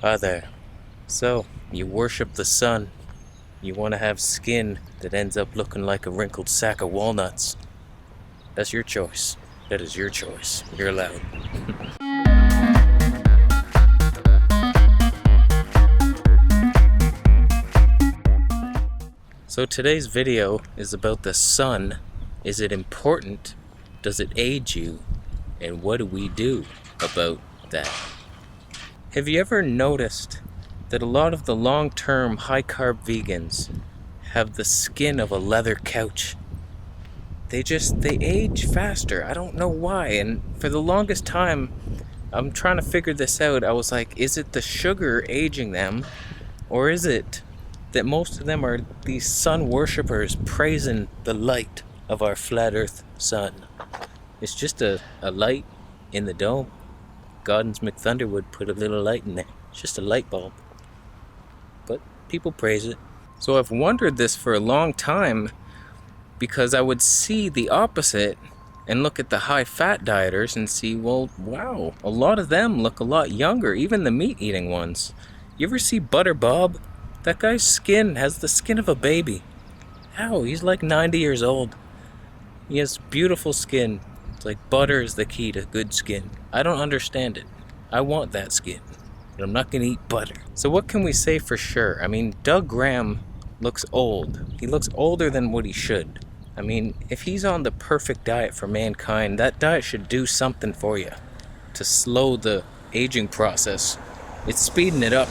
Hi there. So, you worship the sun. You want to have skin that ends up looking like a wrinkled sack of walnuts. That's your choice. That is your choice. You're allowed. So today's video is about the sun. Is it important? Does it age you? And what do we do about that? Have you ever noticed that a lot of the long-term high-carb vegans have the skin of a leather couch? They age faster. I don't know why. And for the longest time, I'm trying to figure this out. I was like, is it the sugar aging them? Or is it that most of them are these sun worshippers praising the light of our flat earth sun? It's just a light in the dome. Gardens McThunderwood put a little light in there. It's just a light bulb. But people praise it. So I've wondered this for a long time, because I would see the opposite and look at the high-fat dieters and see, well, wow, a lot of them look a lot younger, even the meat-eating ones. You ever see Butter Bob? That guy's skin has the skin of a baby. How? He's like 90 years old. He has beautiful skin. It's like butter is the key to good skin. I don't understand it. I want that skin, but I'm not gonna eat butter. So what can we say for sure? I mean, Doug Graham looks old. He looks older than what he should. I mean, if he's on the perfect diet for mankind, that diet should do something for you to slow the aging process. It's speeding it up.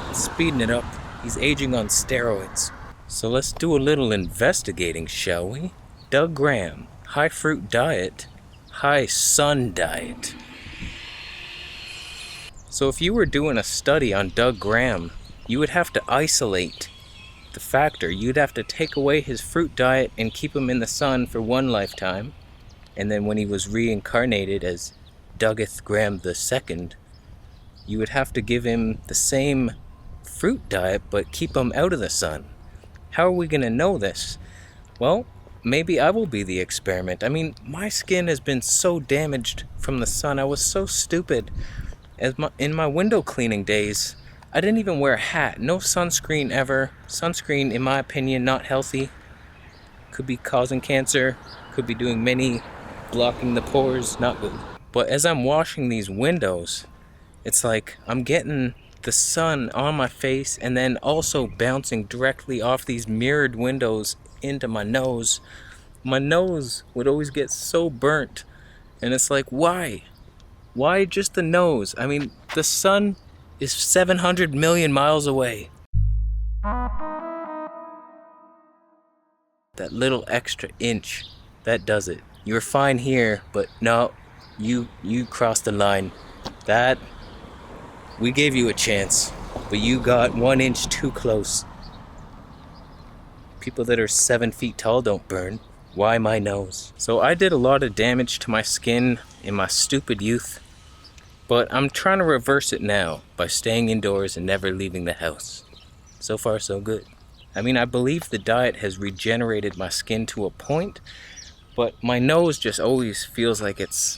It's speeding it up. He's aging on steroids. So let's do a little investigating, shall we? Doug Graham, high fruit diet, high sun diet. So if you were doing a study on Doug Graham, you would have to isolate the factor. You'd have to take away his fruit diet and keep him in the sun for one lifetime, and then when he was reincarnated as Dougeth Graham II, you would have to give him the same fruit diet but keep him out of the sun. How are we going to know this? Well, maybe I will be the experiment. I mean, my skin has been so damaged from the sun. I was so stupid. In my window cleaning days, I didn't even wear a hat. No sunscreen ever. Sunscreen, in my opinion, not healthy. Could be causing cancer. Could be doing many, blocking the pores. Not good. But as I'm washing these windows, it's like I'm getting the sun on my face and then also bouncing directly off these mirrored windows into my nose. My nose would always get so burnt. And it's like, why? Why just the nose? I mean, the sun is 700 million miles away. That little extra inch, that does it. You're fine here, but no, you crossed the line. That, we gave you a chance, but you got 1 inch too close. People that are 7 feet tall don't burn. Why my nose? So I did a lot of damage to my skin in my stupid youth. But I'm trying to reverse it now by staying indoors and never leaving the house. So far, so good. I mean, I believe the diet has regenerated my skin to a point, but my nose just always feels like it's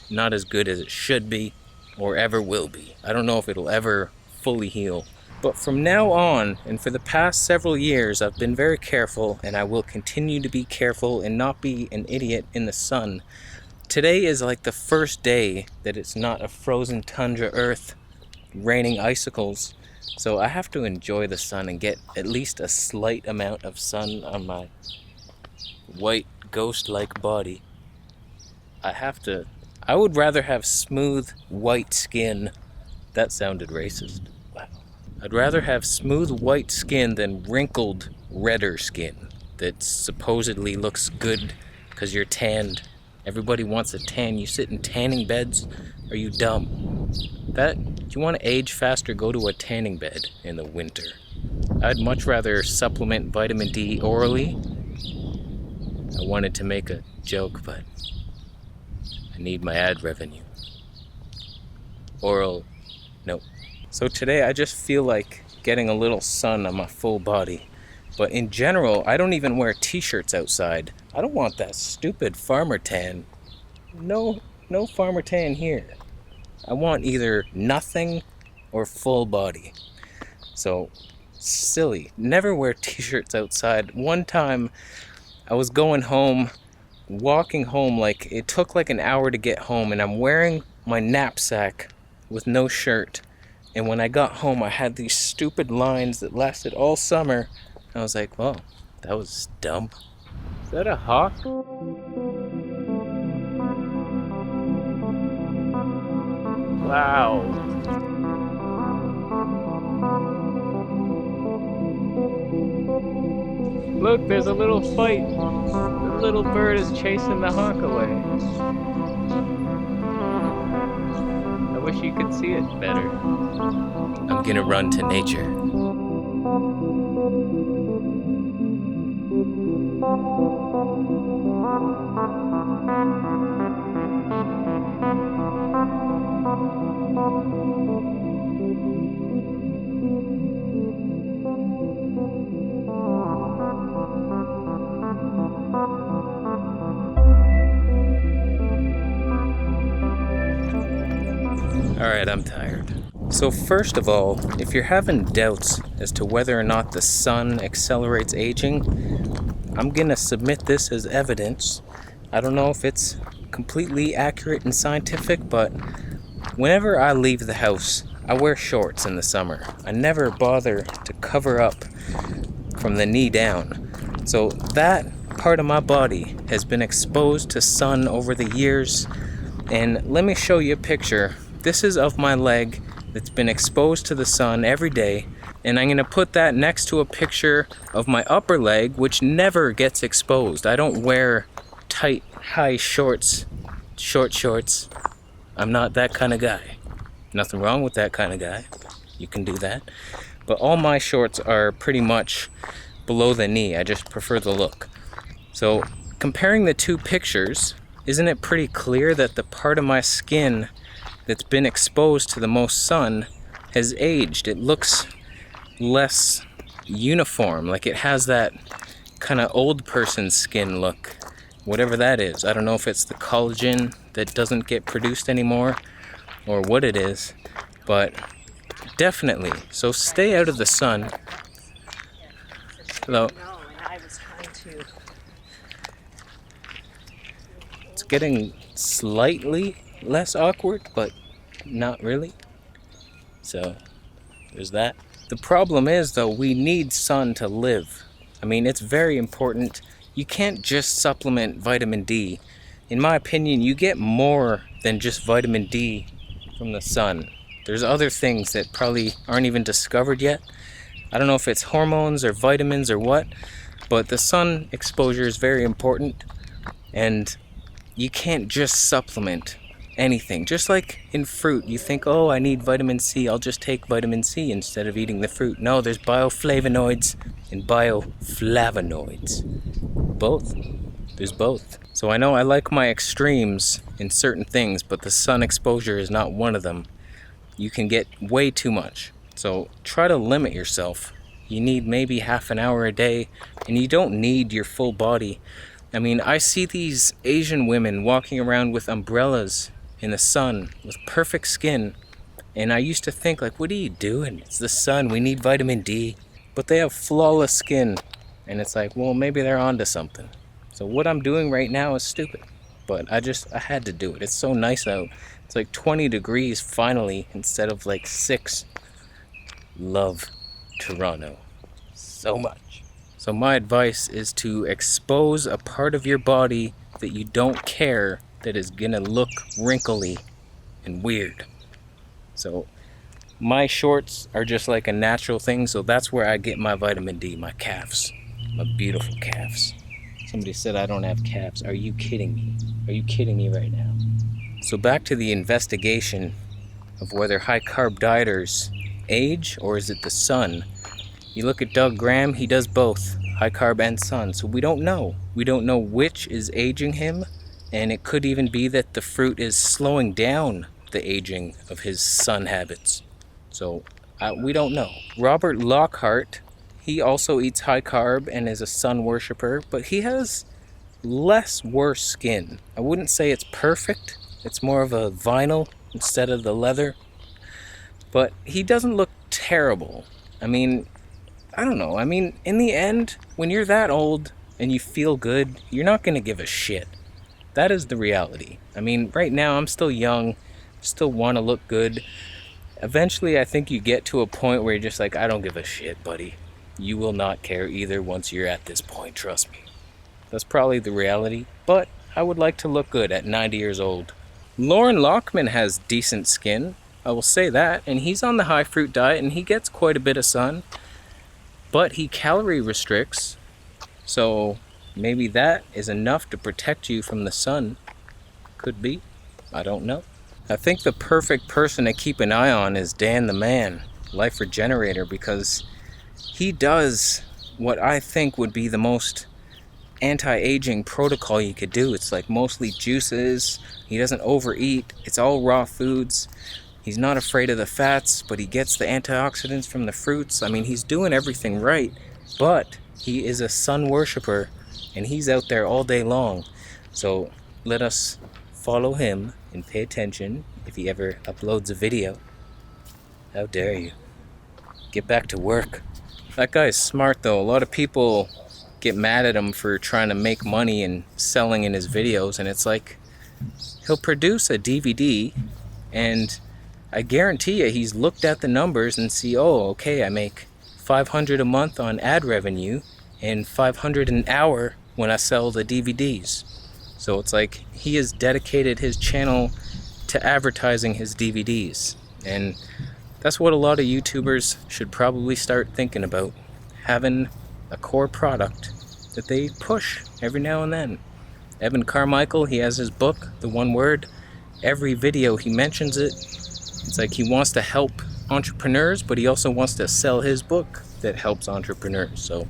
not as good as it should be or ever will be. I don't know if it'll ever fully heal. But from now on, and for the past several years, I've been very careful, and I will continue to be careful and not be an idiot in the sun. Today is like the first day that it's not a frozen tundra earth raining icicles. So I have to enjoy the sun and get at least a slight amount of sun on my white ghost-like body. I would rather have smooth white skin. That sounded racist. Wow. I'd rather have smooth white skin than wrinkled redder skin that supposedly looks good because you're tanned. Everybody wants a tan. You sit in tanning beds? Are you dumb? Do you want to age faster? Go to a tanning bed in the winter. I'd much rather supplement vitamin D orally. I wanted to make a joke, but I need my ad revenue. Oral, no. So today I just feel like getting a little sun on my full body. But in general, I don't even wear t-shirts outside. I don't want that stupid farmer tan. No farmer tan here. I want either nothing or full body. So silly. Never wear t-shirts outside. One time I was going home, walking home, like it took like an hour to get home, and I'm wearing my knapsack with no shirt. And when I got home, I had these stupid lines that lasted all summer. I was like, well, that was dumb. Is that a hawk? Wow. Look, there's a little fight. The little bird is chasing the hawk away. I wish you could see it better. I'm gonna run to nature. Alright, I'm tired. So first of all, if you're having doubts as to whether or not the sun accelerates aging, I'm gonna submit this as evidence. I don't know if it's completely accurate and scientific, but whenever I leave the house, I wear shorts in the summer. I never bother to cover up from the knee down. So that part of my body has been exposed to sun over the years. And let me show you a picture. This is of my leg that's been exposed to the sun every day, and I'm going to put that next to a picture of my upper leg, which never gets exposed. I don't wear tight, high shorts, short shorts. I'm not that kind of guy. Nothing wrong with that kind of guy. You can do that. But all my shorts are pretty much below the knee. I just prefer the look. So comparing the two pictures, isn't it pretty clear that the part of my skin that's been exposed to the most sun has aged? It looks less uniform, like it has that kind of old person skin look, whatever that is. I don't know if it's the collagen that doesn't get produced anymore or what it is, but definitely. So stay out of the sun. Hello. It's getting slightly less awkward, but not really. So there's that. The problem is, though, we need sun to live. I mean, it's very important. You can't just supplement vitamin D. In my opinion, you get more than just vitamin D from the sun. There's other things that probably aren't even discovered yet. I don't know if it's hormones or vitamins or what, but the sun exposure is very important, and you can't just supplement anything. Just like in fruit, you think, oh, I need vitamin C, I'll just take vitamin C instead of eating the fruit. No, there's bioflavonoids and bioflavonoids. Both. There's both. So I know I like my extremes in certain things, but the sun exposure is not one of them. You can get way too much. So try to limit yourself. You need maybe half an hour a day, and you don't need your full body. I mean, I see these Asian women walking around with umbrellas in the sun with perfect skin, and I used to think, like, what are you doing? It's the sun, we need vitamin D. But they have flawless skin, and it's like, well, maybe they're onto something. So what I'm doing right now is stupid, but I had to do it. It's so nice out. It's like 20 degrees finally instead of like 6. Love Toronto so much. So my advice is to expose a part of your body that you don't care that is gonna look wrinkly and weird. So my shorts are just like a natural thing, so that's where I get my vitamin D, my calves, my beautiful calves. Somebody said I don't have calves. Are you kidding me? Are you kidding me right now? So back to the investigation of whether high carb dieters age or is it the sun. You look at Doug Graham, he does both, high carb and sun. So we don't know. We don't know which is aging him, and it could even be that the fruit is slowing down the aging of his sun habits. So we don't know. Robert Lockhart, he also eats high carb and is a sun worshiper, but he has less worse skin. I wouldn't say it's perfect. It's more of a vinyl instead of the leather. But he doesn't look terrible. I mean, I don't know. I mean, in the end, when you're that old and you feel good, you're not going to give a shit. That is the reality. I mean, right now I'm still young, still want to look good. Eventually, I think you get to a point where you're just like, I don't give a shit, buddy. You will not care either once you're at this point, trust me. That's probably the reality, but I would like to look good at 90 years old. Lauren Lockman has decent skin, I will say that, and he's on the high fruit diet and he gets quite a bit of sun, but he calorie restricts, so maybe that is enough to protect you from the sun. Could be, I don't know. I think the perfect person to keep an eye on is Dan the Man, Life Regenerator, because he does what I think would be the most anti-aging protocol you could do. It's like mostly juices, he doesn't overeat, it's all raw foods, he's not afraid of the fats, but he gets the antioxidants from the fruits. I mean, he's doing everything right, but he is a sun worshiper and he's out there all day long. So let us follow him and pay attention if he ever uploads a video. How dare you? Get back to work. That guy's smart though. A lot of people get mad at him for trying to make money and selling in his videos, and it's like, he'll produce a DVD and I guarantee you he's looked at the numbers and see, oh, okay, I make $500 a month on ad revenue and $500 an hour when I sell the DVDs. So it's like he has dedicated his channel to advertising his DVDs, and that's what a lot of YouTubers should probably start thinking about, having a core product that they push every now and then. Evan Carmichael, he has his book, The One Word. Every video he mentions it. It's like he wants to help entrepreneurs, but he also wants to sell his book that helps entrepreneurs. So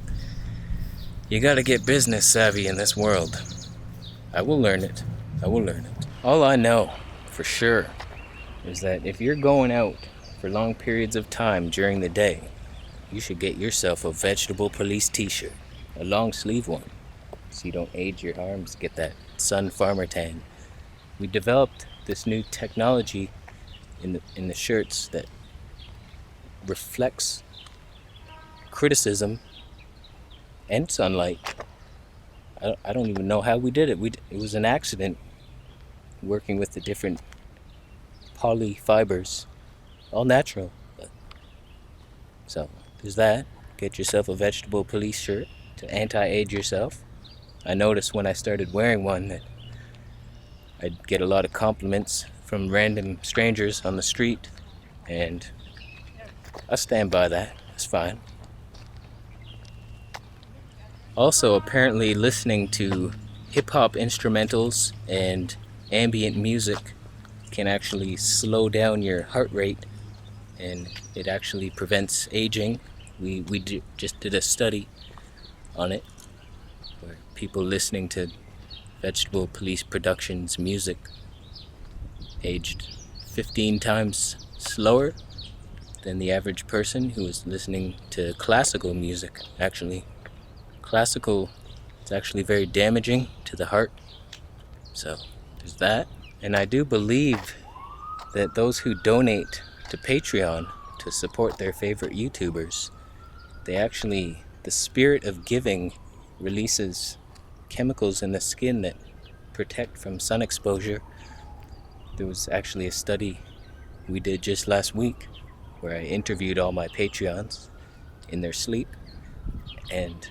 you gotta get business savvy in this world. I will learn it. I will learn it. All I know for sure is that if you're going out for long periods of time during the day, you should get yourself a Vegetable Police t-shirt, a long sleeve one, so you don't age your arms, get that sun farmer tan. We developed this new technology in the shirts that reflects criticism and sunlight. I don't even know how we did it. It was an accident, working with the different poly fibers, all natural. So there's that. Get yourself a Vegetable Police shirt to anti-age yourself. I noticed when I started wearing one that I'd get a lot of compliments from random strangers on the street, and I stand by that. It's fine. Also, apparently listening to hip-hop instrumentals and ambient music can actually slow down your heart rate, and it actually prevents aging. We just did a study on it, where people listening to Vegetable Police Productions music aged 15 times slower than the average person who is listening to classical music. Actually, classical is actually very damaging to the heart. So there's that. And I do believe that those who donate to Patreon to support their favorite YouTubers, the spirit of giving releases chemicals in the skin that protect from sun exposure. There was actually a study we did just last week where I interviewed all my Patreons in their sleep, and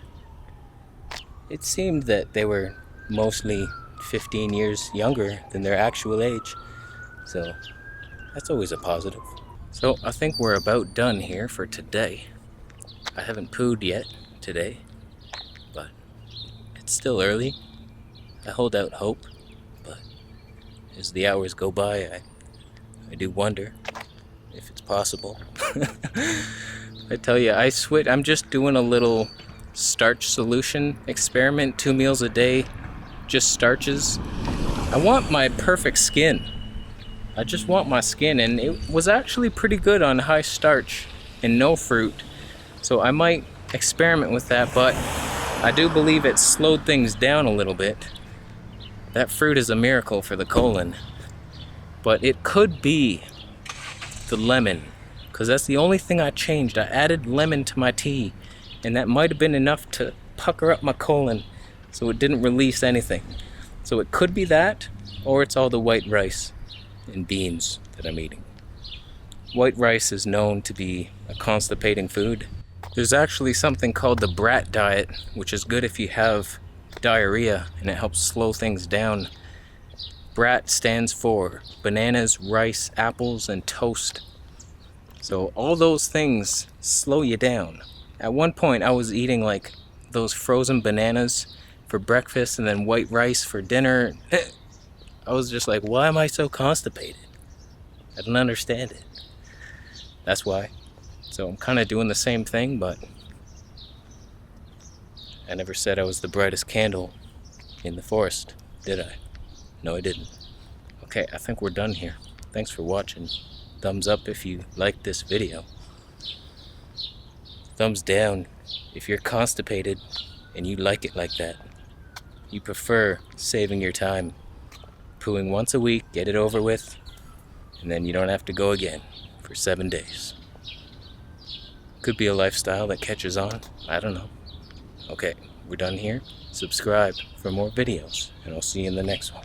it seemed that they were mostly 15 years younger than their actual age, so that's always a positive. So I think we're about done here for today. I haven't pooed yet today, but it's still early. I hold out hope, but as the hours go by, I do wonder if it's possible. I tell you, I'm just doing a little starch solution experiment, 2 meals a day, just starches. I want my perfect skin. I just want my skin, and it was actually pretty good on high starch and no fruit. So I might experiment with that, but I do believe it slowed things down a little bit. That fruit is a miracle for the colon. But it could be the lemon. because that's the only thing I changed. I added lemon to my tea, and that might have been enough to pucker up my colon so it didn't release anything. So it could be that, or it's all the white rice and beans that I'm eating. White rice is known to be a constipating food. There's actually something called the brat diet, which is good if you have diarrhea, and it helps slow things down. Brat stands for bananas, rice, apples, and toast. So all those things slow you down. At one point I was eating like those frozen bananas for breakfast and then white rice for dinner. I was just like, why am I so constipated? I don't understand it. That's why. So I'm kind of doing the same thing, but I never said I was the brightest candle in the forest, did I? No, I didn't. Okay, I think we're done here. Thanks for watching. Thumbs up if you liked this video. Thumbs down if you're constipated and you like it like that. You prefer saving your time, pooing once a week, get it over with, and then you don't have to go again for 7 days. Could be a lifestyle that catches on. I don't know. Okay, we're done here. Subscribe for more videos, and I'll see you in the next one.